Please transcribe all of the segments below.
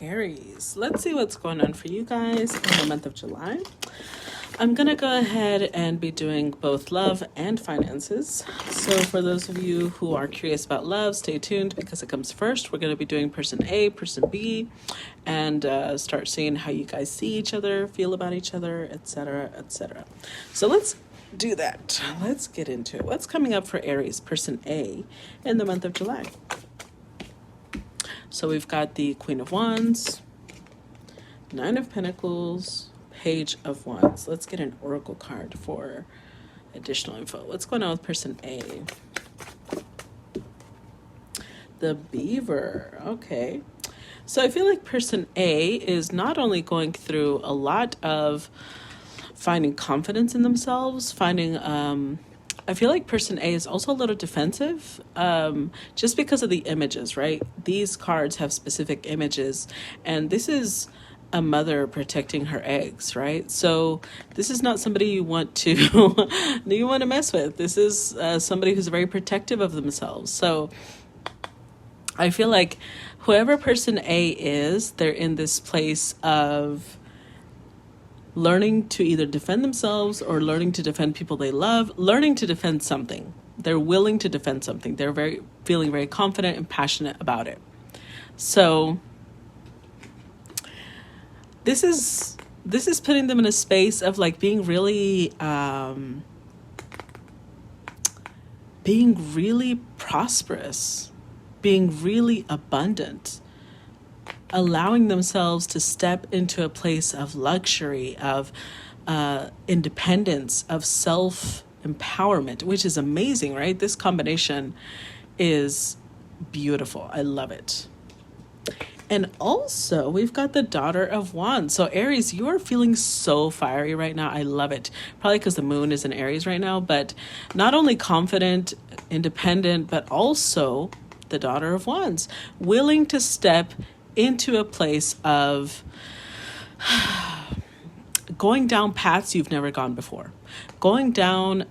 Aries. Let's see what's going on for you guys in the month of July. I'm going to go ahead and be doing both love and finances. So for those of you who are curious about love, stay tuned because it comes first. We're going to be doing person A, person B, and start seeing how you guys see each other, feel about each other, etc., etc. So let's do that. Let's get into it. What's coming up for Aries, person A, in the month of July? So we've got the Queen of Wands, Nine of Pentacles, Page of Wands. Let's get an oracle card for additional info. What's going on with person A? The Beaver. Okay. So I feel like person A is not only going through a lot of finding confidence in themselves, I feel like person A is also a little defensive, just because of the images, right? These cards have specific images, and this is a mother protecting her eggs, right? So this is not somebody you want to mess with. This is somebody who's very protective of themselves. So I feel like whoever person A is, they're in this place of learning to either defend themselves or learning to defend people they love, learning to defend something. They're willing to defend something. They're feeling very confident and passionate about it. So this is putting them in a space of like being really prosperous, being really abundant, allowing themselves to step into a place of luxury, of independence, of self-empowerment, which is amazing, right? This combination is beautiful. I love it. And also, we've got the Daughter of Wands. So Aries, you are feeling so fiery right now. I love it. Probably because the moon is in Aries right now, but not only confident, independent, but also the Daughter of Wands, willing to step into a place of going down paths you've never gone before, going down,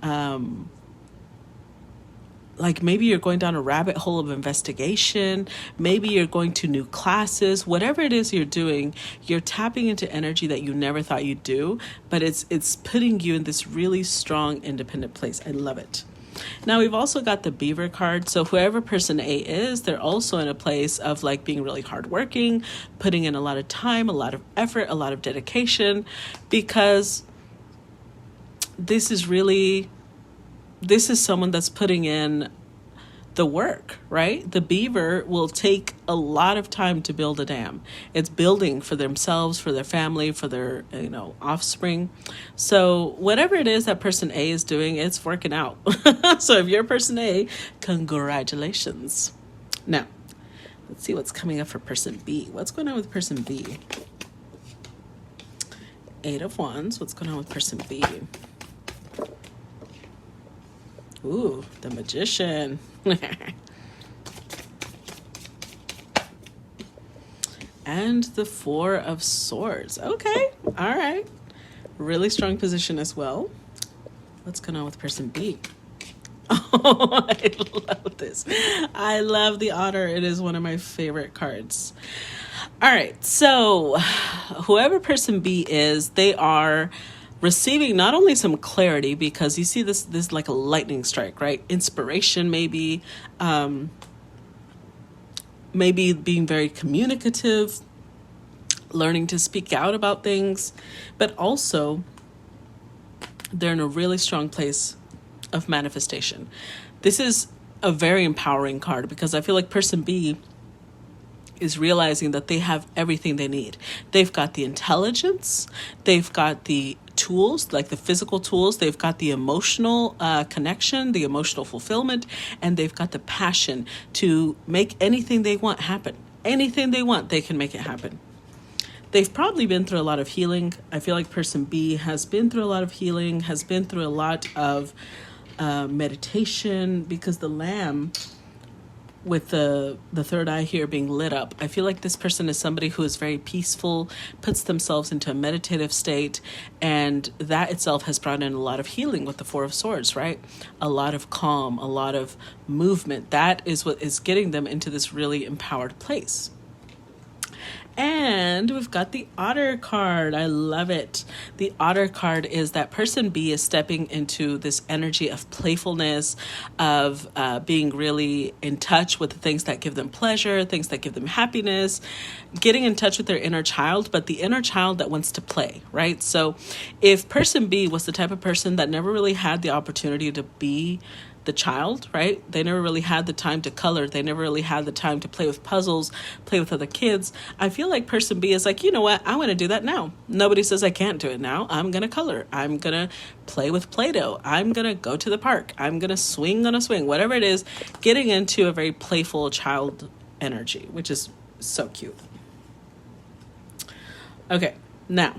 like maybe you're going down a rabbit hole of investigation, maybe you're going to new classes, whatever it is you're doing, you're tapping into energy that you never thought you'd do, but it's putting you in this really strong, independent place. I love it. Now we've also got the Beaver card. So whoever person A is, they're also in a place of like being really hardworking, putting in a lot of time, a lot of effort, a lot of dedication, because this is someone that's putting in the work, right? The Beaver will take a lot of time to build a dam. It's building for themselves, for their family, for their, offspring. So whatever it is that person A is doing, it's working out. So if you're person A, congratulations. Now, let's see what's coming up for person B. What's going on with person B? Eight of Wands. What's going on with person B? Ooh, the Magician. And the Four of Swords. Okay, all right. Really strong position as well. What's going on with person B? Oh, I love this. I love the Otter. It is one of my favorite cards. All right, so whoever person B is, they are receiving not only some clarity, because you see this like a lightning strike, right? Inspiration, maybe being very communicative, learning to speak out about things, but also they're in a really strong place of manifestation. This is a very empowering card because I feel like person B is realizing that they have everything they need. They've got the intelligence, they've got the tools, like the physical tools, they've got the emotional connection, the emotional fulfillment, and they've got the passion to make anything they want happen. Anything they want, they can make it happen. They've probably been through a lot of healing. I feel like person B has been through a lot of healing, has been through a lot of meditation, because the Lamb with the third eye here being lit up, I feel like this person is somebody who is very peaceful, puts themselves into a meditative state, and that itself has brought in a lot of healing with the Four of Swords, right? A lot of calm, a lot of movement. That is what is getting them into this really empowered place. And And we've got the Otter card. I love it. The Otter card is that person B is stepping into this energy of playfulness, of being really in touch with the things that give them pleasure, things that give them happiness, getting in touch with their inner child, but the inner child that wants to play, right? So if person B was the type of person that never really had the opportunity to be the child, right? They never really had the time to color. They never really had the time to play with puzzles, play with other kids. I feel like person B is like, you know what? I want to do that now. Nobody says I can't do it now. I'm going to color. I'm going to play with Play-Doh. I'm going to go to the park. I'm going to swing on a swing, whatever it is, getting into a very playful child energy, which is so cute. Okay, now,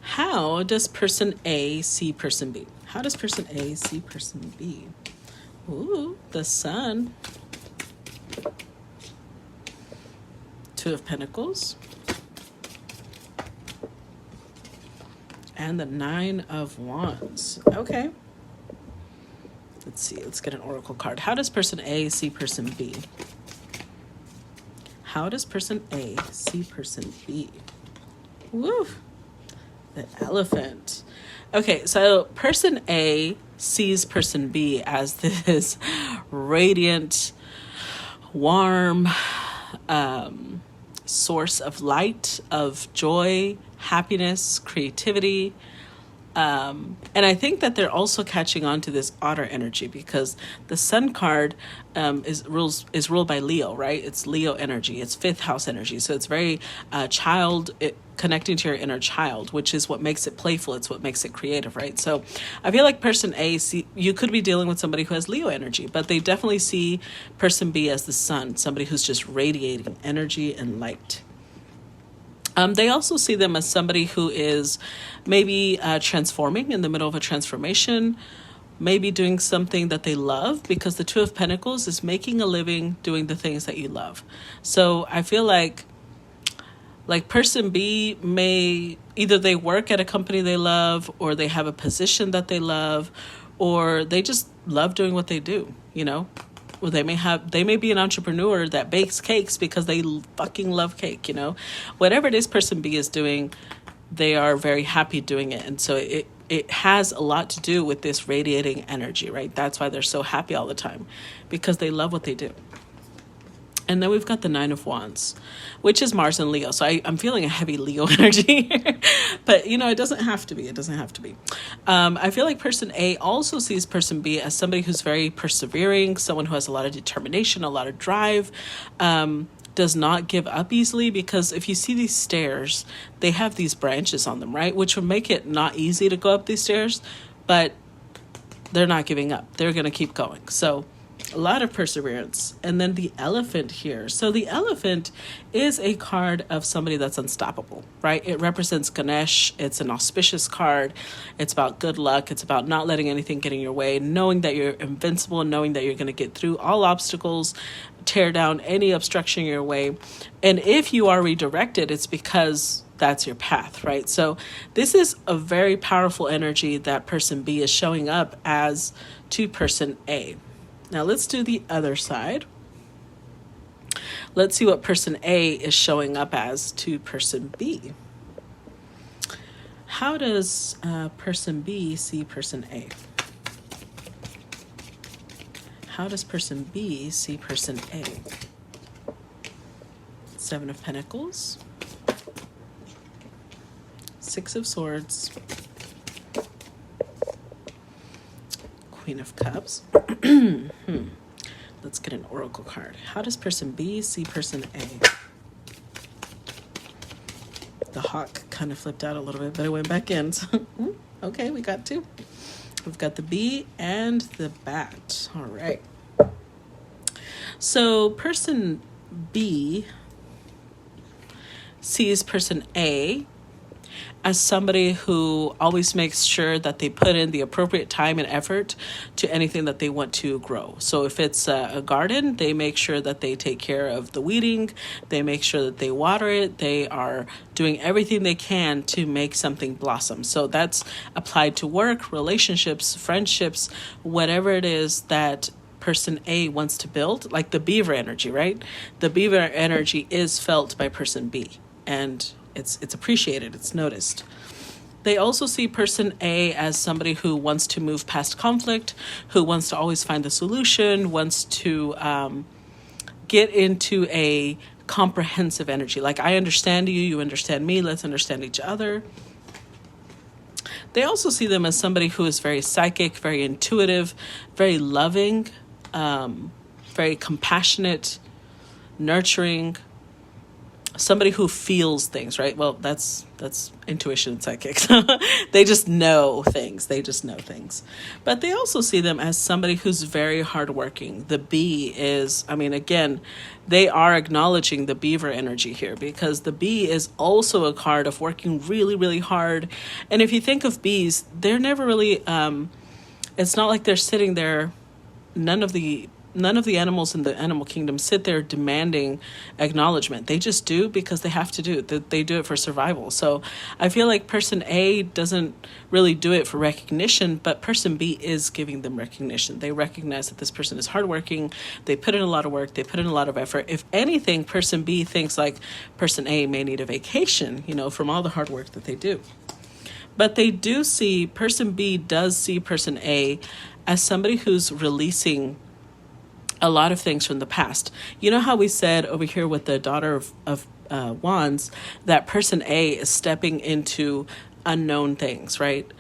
how does person A see person B? How does person A see person B? Ooh, the Sun. Two of Pentacles. And the Nine of Wands. Okay. Let's see. Let's get an oracle card. How does person A see person B? How does person A see person B? Woo! The Elephant. Okay, so person A sees person B as this radiant, warm source of light, of joy, happiness, creativity. And I think that they're also catching on to this Otter energy because the Sun card is ruled by Leo, right? It's Leo energy. It's fifth house energy. So it's very connecting to your inner child, which is what makes it playful. It's what makes it creative, right? So I feel like person A, you could be dealing with somebody who has Leo energy, but they definitely see person B as the Sun, somebody who's just radiating energy and light. They also see them as somebody who is maybe transforming in the middle of a transformation, maybe doing something that they love, because the Two of Pentacles is making a living doing the things that you love. So I feel like person B may either they work at a company they love, or they have a position that they love, or they just love doing what they do, you know? Or they may be an entrepreneur that bakes cakes because they fucking love cake, you know? Whatever it is person B is doing, they are very happy doing it. And so it has a lot to do with this radiating energy, right? That's why they're so happy all the time, because they love what they do. And then we've got the Nine of Wands, which is Mars and Leo. So I'm feeling a heavy Leo energy here. But, you know, it doesn't have to be. It doesn't have to be. I feel like person A also sees person B as somebody who's very persevering, someone who has a lot of determination, a lot of drive, does not give up easily, because if you see these stairs, they have these branches on them, right? Which would make it not easy to go up these stairs, but they're not giving up. They're going to keep going. So a lot of perseverance. And then the Elephant here. So the Elephant is a card of somebody that's unstoppable, right? It represents Ganesh. It's an auspicious card. It's about good luck. It's about not letting anything get in your way, knowing that you're invincible, knowing that you're going to get through all obstacles, tear down any obstruction in your way. And if you are redirected, it's because that's your path, right? So this is a very powerful energy that person B is showing up as to person A. Now let's do the other side. Let's see what person A is showing up as to person B. How does person B see person A? How does person B see person A? Seven of Pentacles. Six of Swords. Queen of Cups. Let's get an oracle card. How does person B see person A? The hawk kind of flipped out a little bit, but it went back in. Okay, we got two. We've got the bee and the bat. All right. So person B sees person A as somebody who always makes sure that they put in the appropriate time and effort to anything that they want to grow. So if it's a garden, they make sure that they take care of the weeding. They make sure that they water it. They are doing everything they can to make something blossom. So that's applied to work, relationships, friendships, whatever it is that person A wants to build, like the beaver energy, right? The beaver energy is felt by person B, and it's appreciated, it's noticed. They also see person A as somebody who wants to move past conflict, who wants to always find the solution, wants to get into a comprehensive energy. Like, I understand you, you understand me, let's understand each other. They also see them as somebody who is very psychic, very intuitive, very loving, very compassionate, nurturing, somebody who feels things, right? Well, that's intuition and psychics. They just know things. But they also see them as somebody who's very hardworking. The bee is, I mean, again, they are acknowledging the beaver energy here, because the bee is also a card of working really, really hard. And if you think of bees, they're never really, it's not like they're sitting there. None of the animals in the animal kingdom sit there demanding acknowledgement. They just do because they have to do it. They do it for survival. So I feel like person A doesn't really do it for recognition, but person B is giving them recognition. They recognize that this person is hardworking. They put in a lot of work. They put in a lot of effort. If anything, person B thinks like person A may need a vacation, from all the hard work that they do. But they do see, person B does see person A as somebody who's releasing a lot of things from the past. You know how we said over here with the Daughter of Wands that person A is stepping into unknown things, right?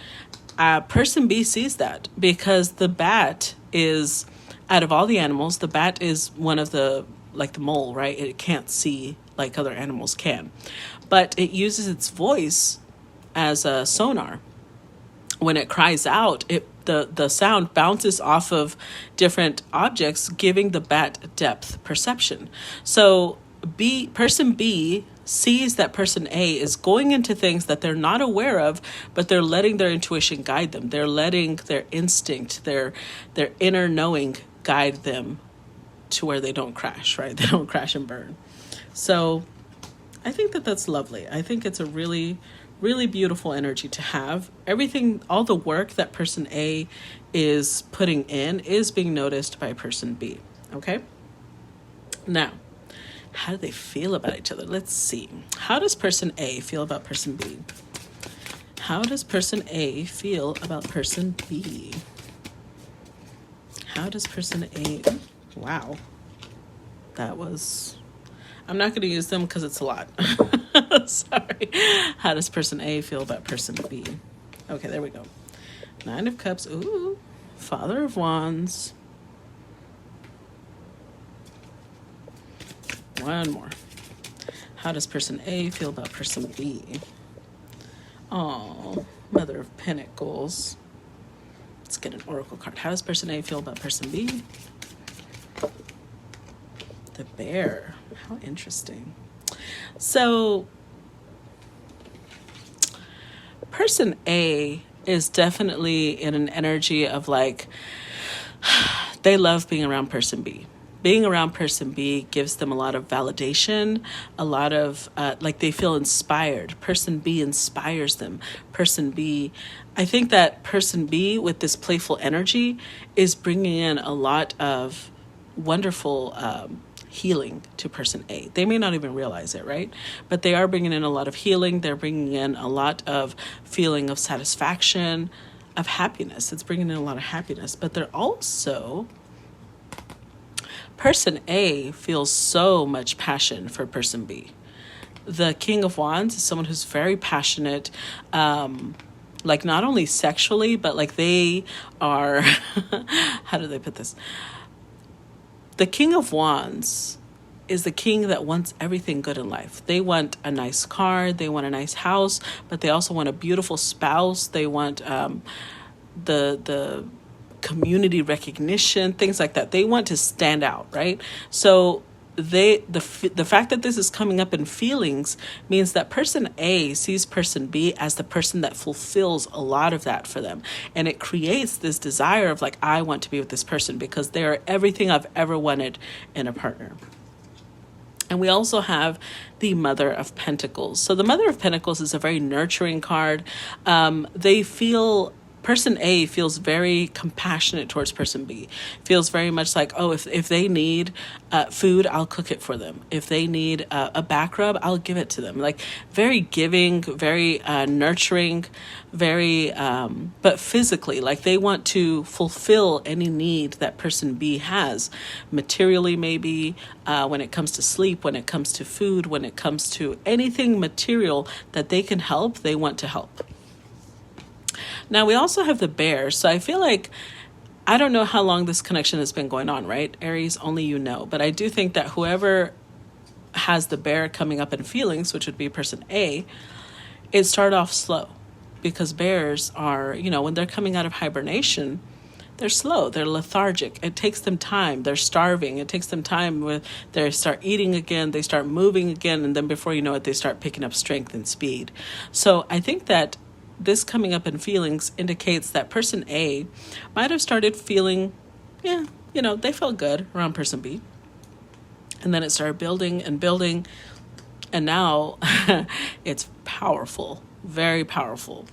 Person B sees that because the bat is, out of all the animals, the bat is one of the, like the mole, right? It can't see like other animals can. But it uses its voice as a sonar. When it cries out, the sound bounces off of different objects, giving the bat depth perception. So person B sees that person A is going into things that they're not aware of, but they're letting their intuition guide them. They're letting their instinct, their inner knowing guide them to where they don't crash, right? They don't crash and burn. So I think that that's lovely. I think it's a really, really beautiful energy to have. Everything, all the work that person A is putting in is being noticed by person B. Okay? Now, how do they feel about each other? Let's see. How does person A feel about person B? How does person A feel about person B? How does person A... Wow. That was... I'm not going to use them because it's a lot. Sorry. How does person A feel about person B? Okay, there we go. 9 of Cups. Ooh. Father of Wands. One more. How does person A feel about person B? Oh, Mother of Pentacles. Let's get an oracle card. How does person A feel about person B? The Bear. How interesting. So, person A is definitely in an energy of like, they love being around person B. Being around person B gives them a lot of validation, a lot of, like they feel inspired. Person B inspires them. Person B, I think that person B with this playful energy is bringing in a lot of wonderful healing to person A. They may not even realize it, right? But they are bringing in a lot of healing. They're bringing in a lot of feeling of satisfaction, of happiness. It's bringing in a lot of happiness. But they're also... Person A feels so much passion for person B. The King of Wands is someone who's very passionate, like not only sexually, but like they are... How do they put this? The King of Wands is the king that wants everything good in life. They want a nice car, they want a nice house, but they also want a beautiful spouse. They want the community recognition, things like that. They want to stand out, right? So the fact that this is coming up in feelings means that person A sees person B as the person that fulfills a lot of that for them. And it creates this desire of like, I want to be with this person because they are everything I've ever wanted in a partner. And we also have the Mother of Pentacles. So the Mother of Pentacles is a very nurturing card. They feel Person A feels very compassionate towards person B. Feels very much like, oh, if they need food, I'll cook it for them. If they need a back rub, I'll give it to them. Like very giving, very nurturing, very, but physically, like they want to fulfill any need that person B has, materially maybe, when it comes to sleep, when it comes to food, when it comes to anything material that they can help, they want to help. Now we also have the bear. So I feel like, I don't know how long this connection has been going on, right? Aries, only you know. But I do think that whoever has the bear coming up in feelings, which would be person A, it started off slow. Because bears are, when they're coming out of hibernation, they're slow, they're lethargic. It takes them time. They're starving. It takes them time where they start eating again, they start moving again, and then before you know it, they start picking up strength and speed. So I think that this coming up in feelings indicates that person A might have started feeling, they felt good around person B. And then it started building and building. And now it's powerful, very powerful,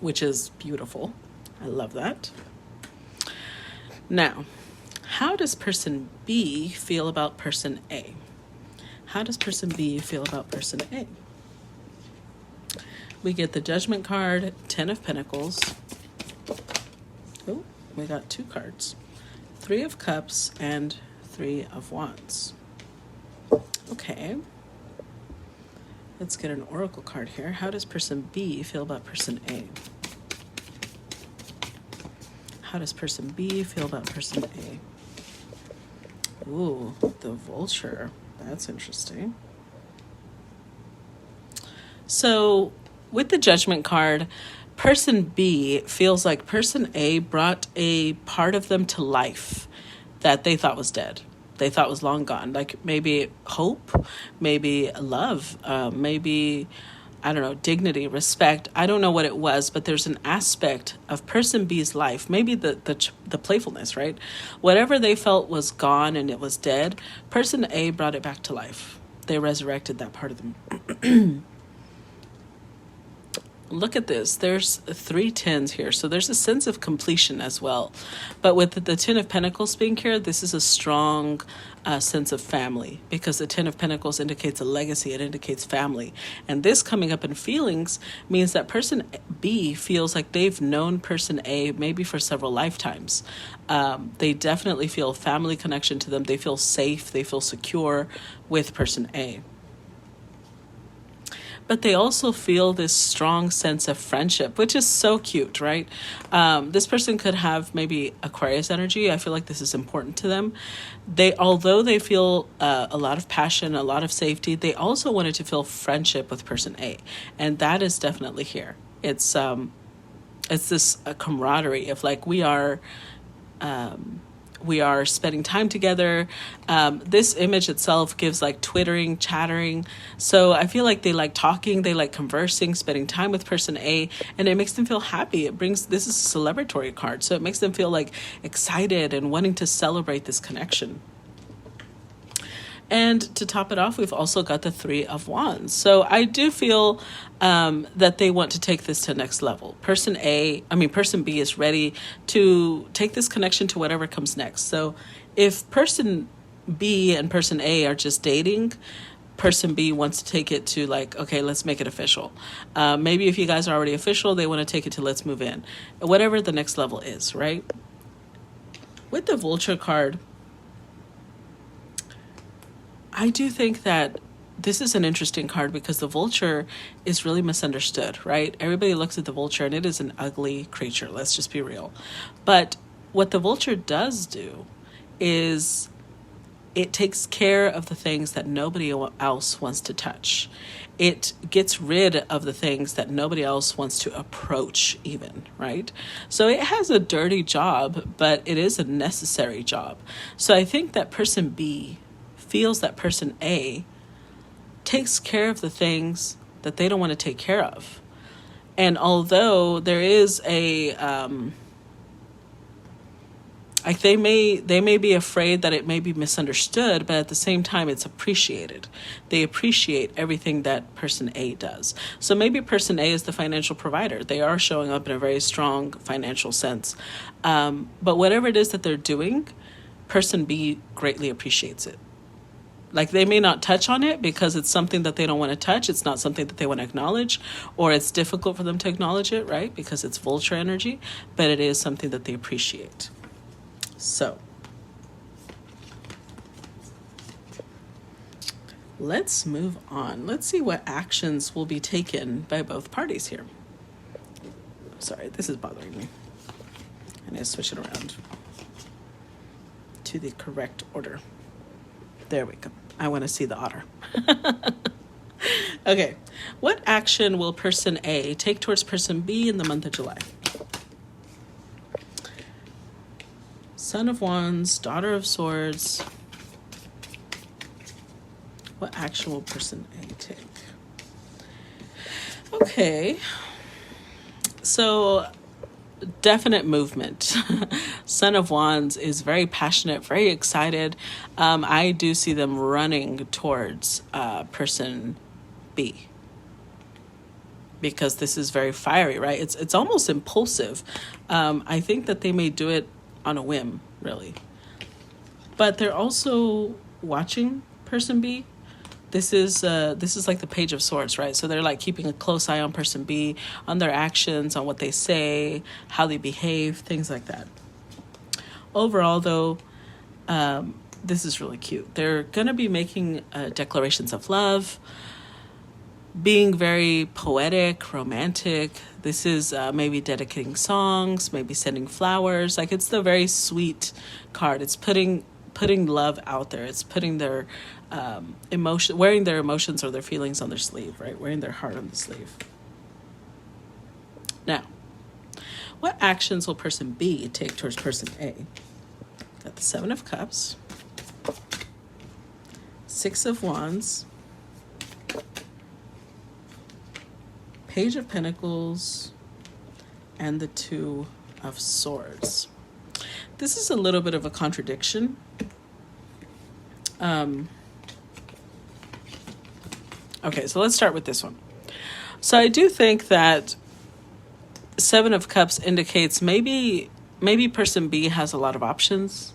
which is beautiful. I love that. Now, how does person B feel about person A? How does person B feel about person A? We get the Judgment card, 10 of Pentacles. Oh, we got 2 cards. 3 of Cups and 3 of Wands. Okay. Let's get an Oracle card here. How does person B feel about person A? How does person B feel about person A? Ooh, the Vulture. That's interesting. So, with the Judgment card, person B feels like person A brought a part of them to life that they thought was dead. They thought was long gone. Like maybe hope, maybe love, maybe, I don't know, dignity, respect. I don't know what it was, but there's an aspect of person B's life, maybe the playfulness, right? Whatever they felt was gone and it was dead, person A brought it back to life. They resurrected that part of them. Look at this. There's 3 tens here. So there's a sense of completion as well. But with the 10 of Pentacles being here, this is a strong sense of family, because the 10 of Pentacles indicates a legacy. It indicates family. And this coming up in feelings means that person B feels like they've known person A maybe for several lifetimes. They definitely feel family connection to them. They feel safe. They feel secure with person A. But they also feel this strong sense of friendship, which is so cute, right? This person could have maybe Aquarius energy. I feel like this is important to them. Although they feel a lot of passion, a lot of safety, they also wanted to feel friendship with person A. And that is definitely here. It's this camaraderie of like, we are spending time together. This image itself gives like twittering, chattering. So I feel like they like talking, they like conversing, spending time with person A, and it makes them feel happy. This is a celebratory card, so it makes them feel like excited and wanting to celebrate this connection. And to top it off, we've also got the 3 of Wands. So I do feel that they want to take this to the next level. Person B is ready to take this connection to whatever comes next. So if person B and person A are just dating, person B wants to take it to like, okay, let's make it official. Maybe if you guys are already official, they want to take it to let's move in. Whatever the next level is, right? With the Vulture card, I do think that this is an interesting card because the Vulture is really misunderstood, right? Everybody looks at the Vulture and it is an ugly creature. Let's just be real. But what the Vulture does do is it takes care of the things that nobody else wants to touch. It gets rid of the things that nobody else wants to approach even, right? So it has a dirty job, but it is a necessary job. So I think that person B feels that person A takes care of the things that they don't want to take care of. And although there is I Like they may be afraid that it may be misunderstood, but at the same time it's appreciated. They appreciate everything that person A does. So maybe person A is the financial provider. They are showing up in a very strong financial sense. But whatever it is that they're doing, person B greatly appreciates it. Like they may not touch on it because it's something that they don't want to touch. It's not something that they want to acknowledge, or it's difficult for them to acknowledge it, right? Because it's vulture energy, but it is something that they appreciate. So let's move on. Let's see what actions will be taken by both parties here. Sorry, this is bothering me. I need to switch it around to the correct order. There we go. I want to see the otter. Okay. What action will person A take towards person B in the month of July? Son of Wands, Daughter of Swords. What action will person A take? Okay. So definite movement. Son of Wands is very passionate, very excited. I do see them running towards person B, because this is very fiery, right? It's almost impulsive. I think that they may do it on a whim, really. But they're also watching person B. This is like the Page of Swords, right? So they're like keeping a close eye on person B, on their actions, on what they say, how they behave, things like that. Overall, though, this is really cute. They're going to be making declarations of love, being very poetic, romantic. This is maybe dedicating songs, maybe sending flowers. Like, it's the very sweet card. It's putting love out there. It's putting their wearing their emotions or their feelings on their sleeve, right? Wearing their heart on the sleeve. Now, what actions will person B take towards person A? Got the Seven of Cups, Six of Wands, Page of Pentacles, and the Two of Swords. This is a little bit of a contradiction. Okay, so let's start with this one. So I do think that Seven of Cups indicates maybe person B has a lot of options,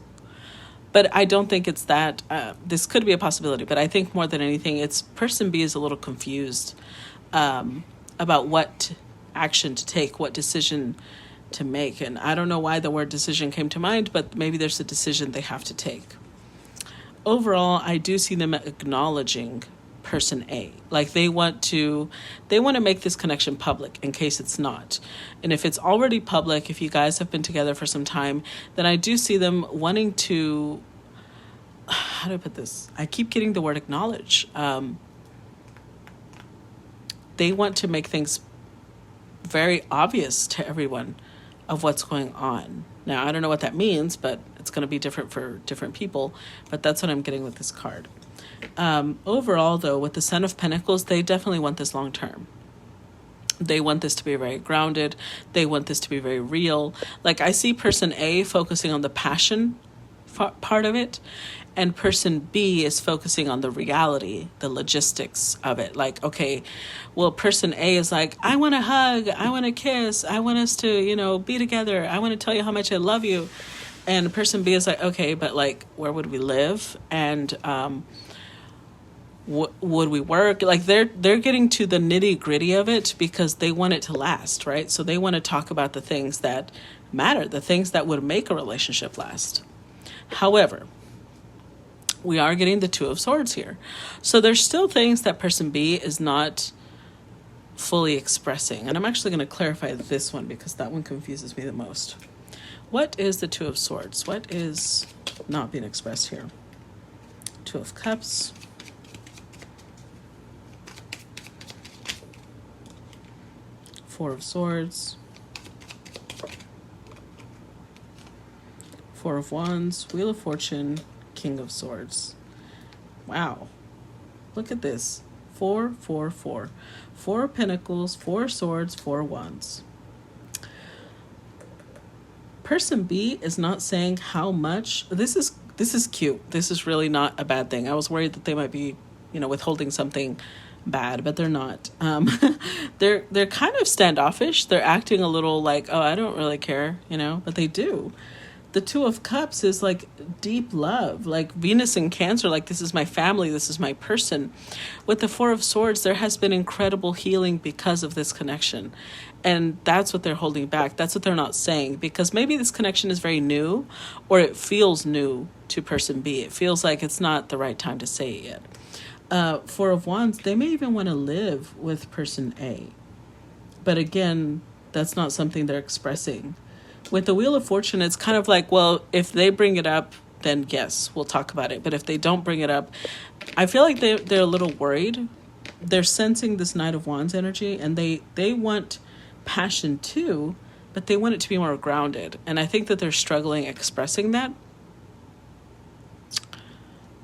but I don't think it's that. This could be a possibility, but I think more than anything, it's person B is a little confused about what action to take, what decision to make. And I don't know why the word decision came to mind, but maybe there's a decision they have to take. Overall, I do see them acknowledging person A. Like they want to make this connection public in case it's not. And if it's already public, if you guys have been together for some time, then I do see them wanting to, how do I put this? I keep getting the word acknowledge. They want to make things very obvious to everyone of what's going on. Now, I don't know what that means, but it's going to be different for different people. But that's what I'm getting with this card. Overall, though, with the Son of Pentacles, they definitely want this long term. They want this to be very grounded. They want this to be very real. Like, I see person A focusing on the passion part of it, and person B is focusing on the reality, the logistics of it. Like, okay, well, person A is like, I want to hug, I want to kiss, I want us to, be together, I want to tell you how much I love you. And person B is like, okay, but like, where would we live? And would we work? Like, they're getting to the nitty gritty of it because they want it to last, right? So they want to talk about the things that matter, the things that would make a relationship last. However, we are getting the Two of Swords here. So there's still things that person B is not fully expressing. And I'm actually going to clarify this one because that one confuses me the most. What is the Two of Swords? What is not being expressed here? Two of Cups. Four of Swords. Four of Wands. Wheel of Fortune. King of Swords. Wow. Look at this. 4, 4, 4. 4 Pentacles, 4 Swords, 4 Wands. Person B is not saying how much. This is cute. This is really not a bad thing. I was worried that they might be, withholding something bad, but they're not. They're kind of standoffish. They're acting a little like, oh, I don't really care, but they do. The Two of Cups is like deep love, like Venus in Cancer, like this is my family, this is my person. With the Four of Swords, there has been incredible healing because of this connection. And that's what they're holding back. That's what they're not saying, because maybe this connection is very new, or it feels new to person B. It feels like it's not the right time to say it yet. Four of Wands, they may even want to live with person A. But again, that's not something they're expressing. With the Wheel of Fortune, it's kind of like, well, if they bring it up, then yes, we'll talk about it. But if they don't bring it up, I feel like they're a little worried. They're sensing this Knight of Wands energy, and they want passion too, but they want it to be more grounded. And I think that they're struggling expressing that,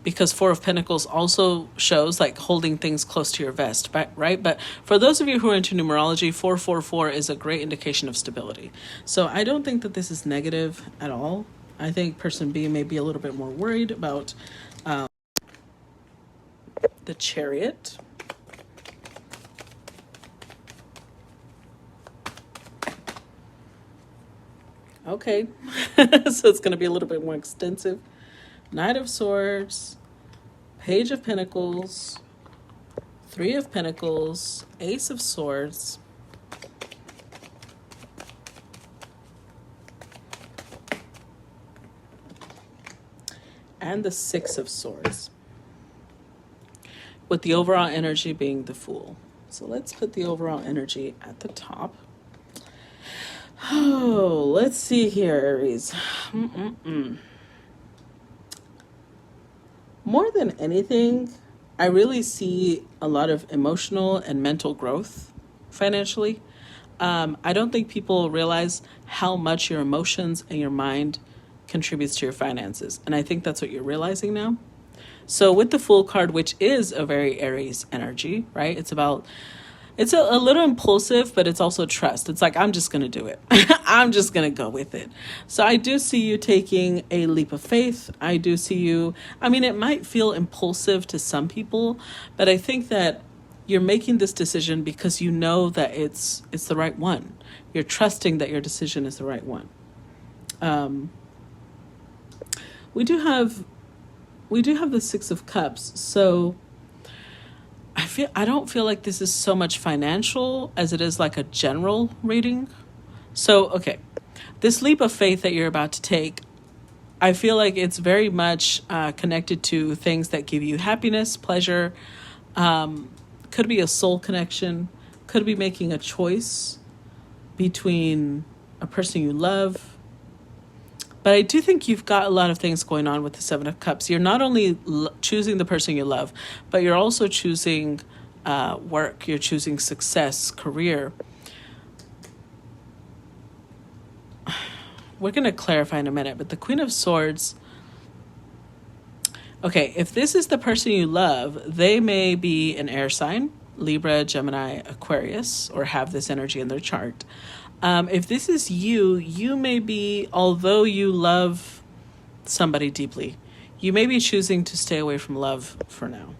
because Four of Pentacles also shows like holding things close to your vest, right? But for those of you who are into numerology, 444 is a great indication of stability. So I don't think that this is negative at all. I think person B may be a little bit more worried about the Chariot. Okay, so it's going to be a little bit more extensive. Knight of Swords, Page of Pentacles, Three of Pentacles, Ace of Swords, and the Six of Swords, with the overall energy being the Fool. So let's put the overall energy at the top. Oh, let's see here, Aries. More than anything, I really see a lot of emotional and mental growth financially. I don't think people realize how much your emotions and your mind contributes to your finances. And I think that's what you're realizing now. So with the Fool card, which is a very Aries energy, right? It's a little impulsive, but it's also trust. It's like, I'm just going to do it. I'm just going to go with it. So I do see you taking a leap of faith. I do see you, it might feel impulsive to some people, but I think that you're making this decision because you know that it's the right one. You're trusting that your decision is the right one. We do have the Six of Cups. So I don't feel like this is so much financial as it is like a general reading. So, okay, this leap of faith that you're about to take, I feel like it's very much connected to things that give you happiness, pleasure. Could be a soul connection. Could be making a choice between a person you love. But I do think you've got a lot of things going on with the Seven of Cups. You're not only choosing the person you love, but you're also choosing work. You're choosing success, career. We're going to clarify in a minute, but the Queen of Swords, okay, if this is the person you love, they may be an air sign, Libra, Gemini, Aquarius, or have this energy in their chart. If this is you, you may be, although you love somebody deeply, you may be choosing to stay away from love for now.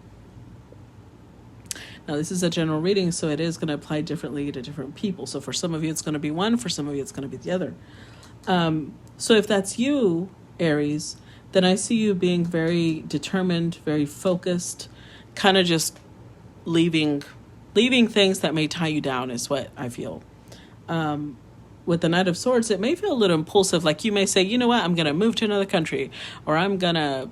Now, this is a general reading, so it is going to apply differently to different people. So for some of you, it's going to be one. For some of you, it's going to be the other. So if that's you, Aries, then I see you being very determined, very focused, kind of just leaving things that may tie you down is what I feel. With the Knight of Swords, it may feel a little impulsive. Like you may say, you know what, I'm going to move to another country, or I'm going to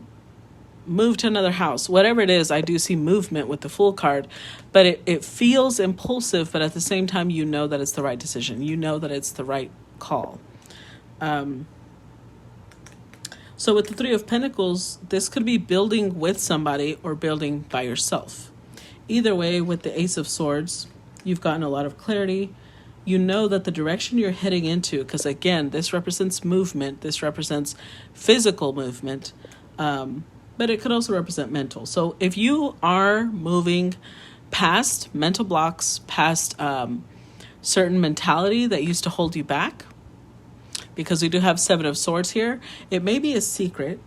move to another house. Whatever it is, I do see movement with the Fool card, but it feels impulsive, but at the same time, you know that it's the right decision. You know that it's the right call. So with the Three of Pentacles, this could be building with somebody or building by yourself. Either way, with the Ace of Swords, you've gotten a lot of clarity. You know that the direction you're heading into, because again, this represents movement, this represents physical movement, but it could also represent mental. So if you are moving past mental blocks, past certain mentality that used to hold you back, because we do have Seven of Swords here. It may be a secret.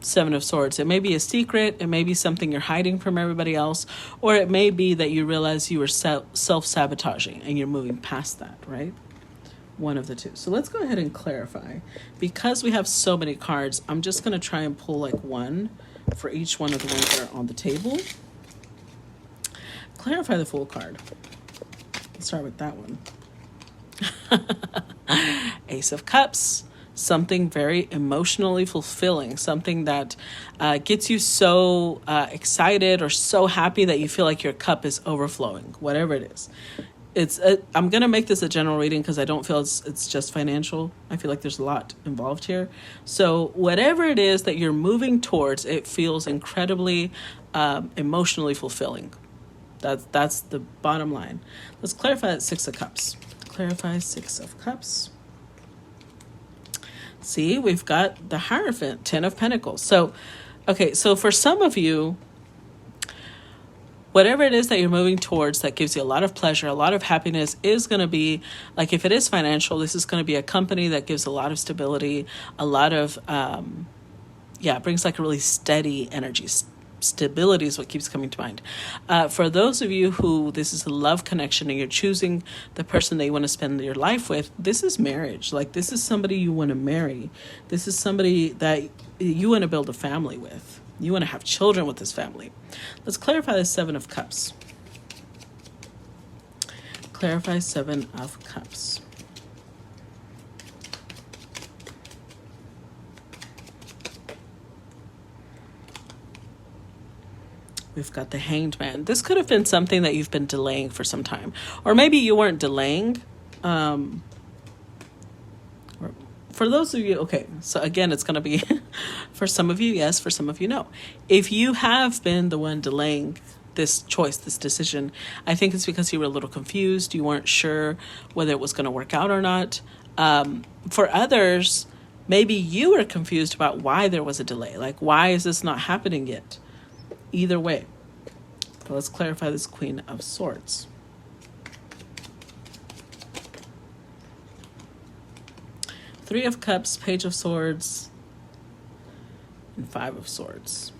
Seven of Swords. It may be a secret. It may be something you're hiding from everybody else, or it may be that you realize you were self-sabotaging and you're moving past that, right? One of the two. So let's go ahead and clarify. Because we have so many cards, I'm just going to try and pull like one for each one of the ones that are on the table. Clarify the Fool card. Let's start with that one. Ace of Cups. Something very emotionally fulfilling, something that gets you so excited or so happy that you feel like your cup is overflowing, whatever it is. I'm going to make this a general reading because I don't feel it's just financial. I feel like there's a lot involved here. So whatever it is that you're moving towards, it feels incredibly emotionally fulfilling. That's the bottom line. Let's clarify that Six of Cups. Clarify Six of Cups. See, we've got the Hierophant, Ten of Pentacles. So, okay, so for some of you, whatever it is that you're moving towards that gives you a lot of pleasure, a lot of happiness is going to be, like if it is financial, this is going to be a company that gives a lot of stability, a lot of, brings like a really steady energy. Stability is what keeps coming to mind. For those of you who this is a love connection and you're choosing the person that you want to spend your life with, this is marriage. Like this is somebody you want to marry. This is somebody that you want to build a family with. You want to have children with this family. Let's clarify the Seven of Cups. Clarify Seven of Cups. We've got the Hanged Man. This could have been something that you've been delaying for some time. Or maybe you weren't delaying. For those of you, okay, so again, it's going to be, for some of you, yes, for some of you, no. If you have been the one delaying this choice, this decision, I think it's because you were a little confused. You weren't sure whether it was going to work out or not. For others, maybe you were confused about why there was a delay. Like, why is this not happening yet? Either way, but let's clarify this Queen of Swords. Three of Cups, Page of Swords, and Five of Swords.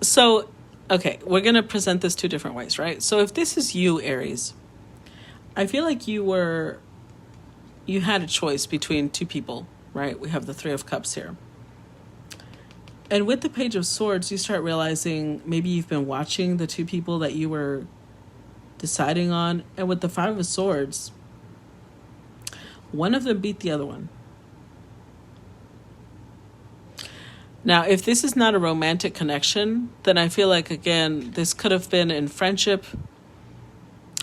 So, okay, we're going to present this two different ways, right? So if this is you, Aries, I feel like you had a choice between two people. Right? We have the Three of Cups here. And with the Page of Swords, you start realizing maybe you've been watching the two people that you were deciding on. And with the Five of Swords, one of them beat the other one. Now, if this is not a romantic connection, then I feel like, again, this could have been in friendship,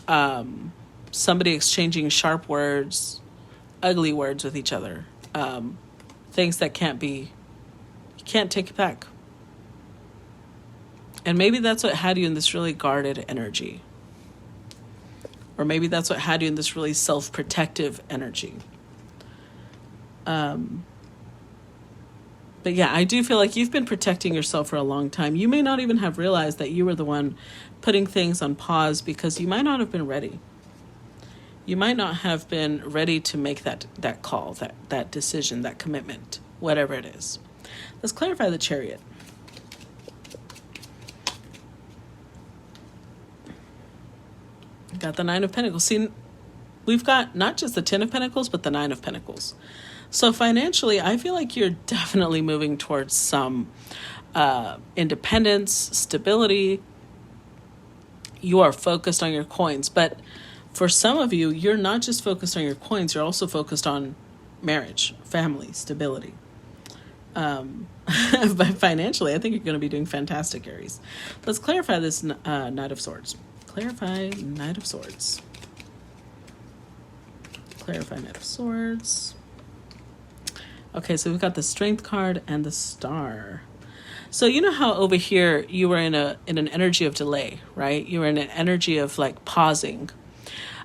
somebody exchanging sharp words, ugly words with each other. Things that you can't take it back. And maybe that's what had you in this really guarded energy. Or maybe that's what had you in this really self-protective energy. But yeah, I do feel like you've been protecting yourself for a long time. You may not even have realized that you were the one putting things on pause because you might not have been ready. You might not have been ready to make that call, that decision, that commitment, whatever it is. Let's clarify the Chariot. Got the Nine of Pentacles. See, we've got not just the Ten of Pentacles, but the Nine of Pentacles. So financially, I feel like you're definitely moving towards some independence, stability. You are focused on your coins, but for some of you, you're not just focused on your coins, you're also focused on marriage, family, stability. But financially, I think you're going to be doing fantastic, Aries. Let's clarify this Knight of Swords. Clarify Knight of Swords. Clarify Knight of Swords. Okay, so we've got the Strength card and the Star. So you know how over here you were in an energy of delay, right? You were in an energy of like pausing.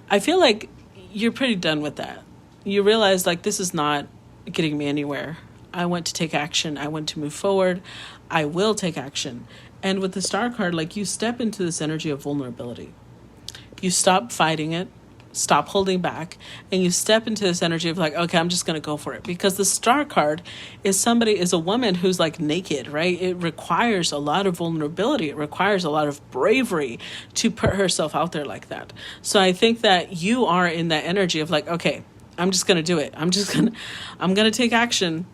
I feel like you're pretty done with that. You realize like this is not getting me anywhere. I want to take action. I want to move forward. I will take action. And with the Star card, like, you step into this energy of vulnerability. You stop fighting it, stop holding back, and you step into this energy of like, okay, I'm just going to go for it. Because the Star card is a woman who's like naked, right? It requires a lot of vulnerability. It requires a lot of bravery to put herself out there like that. So I think that you are in that energy of like, okay, I'm just going to do it. I'm going to take action.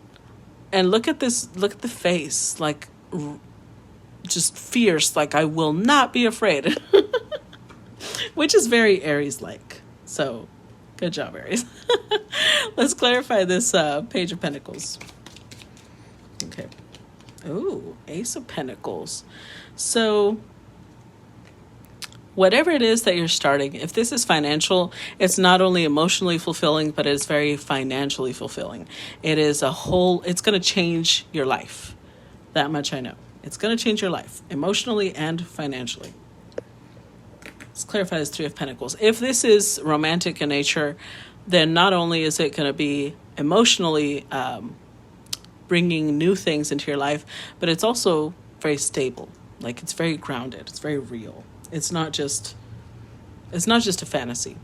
And look at the face, like just fierce, like I will not be afraid, which is very Aries-like. So, good job, Aries. Let's clarify this Page of Pentacles. Okay. Ooh, Ace of Pentacles. So, whatever it is that you're starting, if this is financial, it's not only emotionally fulfilling, but it's very financially fulfilling. It's going to change your life. That much I know. It's going to change your life, emotionally and financially. Let's clarify this Three of Pentacles. If this is romantic in nature, then not only is it going to be emotionally bringing new things into your life, but it's also very stable. Like, it's very grounded. It's very real. It's not just a fantasy.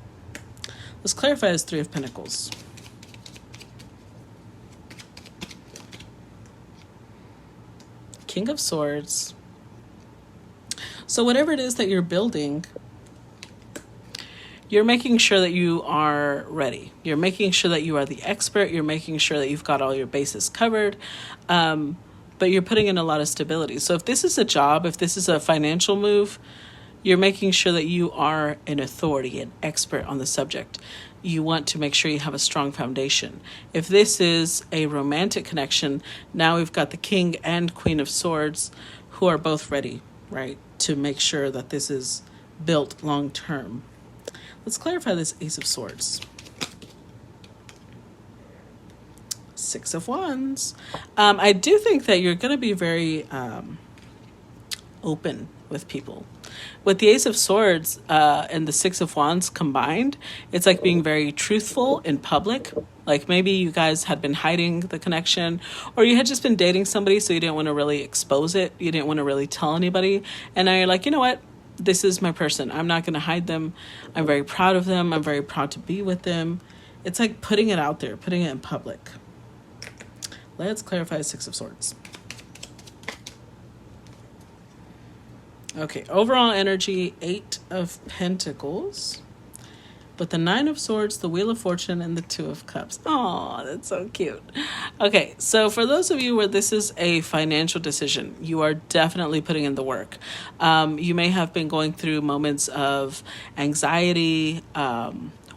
Let's clarify this Three of Pentacles. King of Swords. So whatever it is that you're building, you're making sure that you are ready. You're making sure that you are the expert. You're making sure that you've got all your bases covered. But you're putting in a lot of stability. So if this is a job, if this is a financial move, you're making sure that you are an authority, an expert on the subject. You want to make sure you have a strong foundation. If this is a romantic connection, now we've got the King and Queen of Swords who are both ready, right, to make sure that this is built long term. Let's clarify this Ace of Swords. Six of Wands. I do think that you're going to be very open with people. With the Ace of Swords and the Six of Wands combined, it's like being very truthful in public. Like maybe you guys had been hiding the connection, or you had just been dating somebody, so you didn't want to really expose it. You didn't want to really tell anybody. And now you're like, you know what? This is my person. I'm not going to hide them. I'm very proud of them. I'm very proud to be with them. It's like putting it out there, putting it in public. Let's clarify Six of Swords. Okay, overall energy, Eight of Pentacles. But the Nine of Swords, the Wheel of Fortune, and the Two of Cups. Oh, that's so cute. Okay, so for those of you where this is a financial decision, you are definitely putting in the work. You may have been going through moments of anxiety,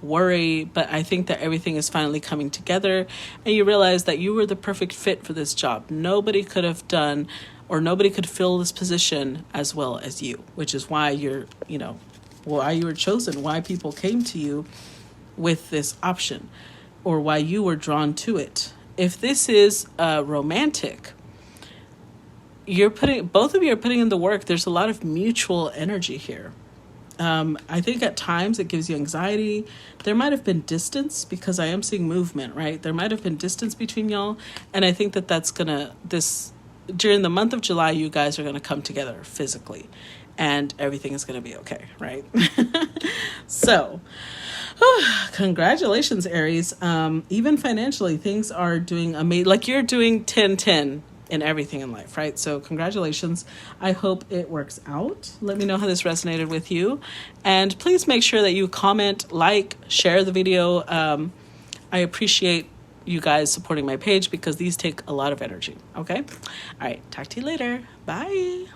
worry, but I think that everything is finally coming together, and you realize that you were the perfect fit for this job. Nobody could have done, or nobody could fill this position as well as you, which is why you're, why you were chosen, why people came to you with this option, or why you were drawn to it. If this is romantic, both of you are putting in the work. There's a lot of mutual energy here. I think at times it gives you anxiety. There might have been distance, because I am seeing movement, right? There might have been distance between y'all. And I think that during the month of July, you guys are going to come together physically, and everything is going to be okay, right? So, congratulations, Aries. Even financially, things are doing amazing. Like, you're doing 10-10 in everything in life, right? So congratulations. I hope it works out. Let me know how this resonated with you. And please make sure that you comment, like, share the video. I appreciate you guys supporting my page, because these take a lot of energy. Okay? All right. Talk to you later. Bye.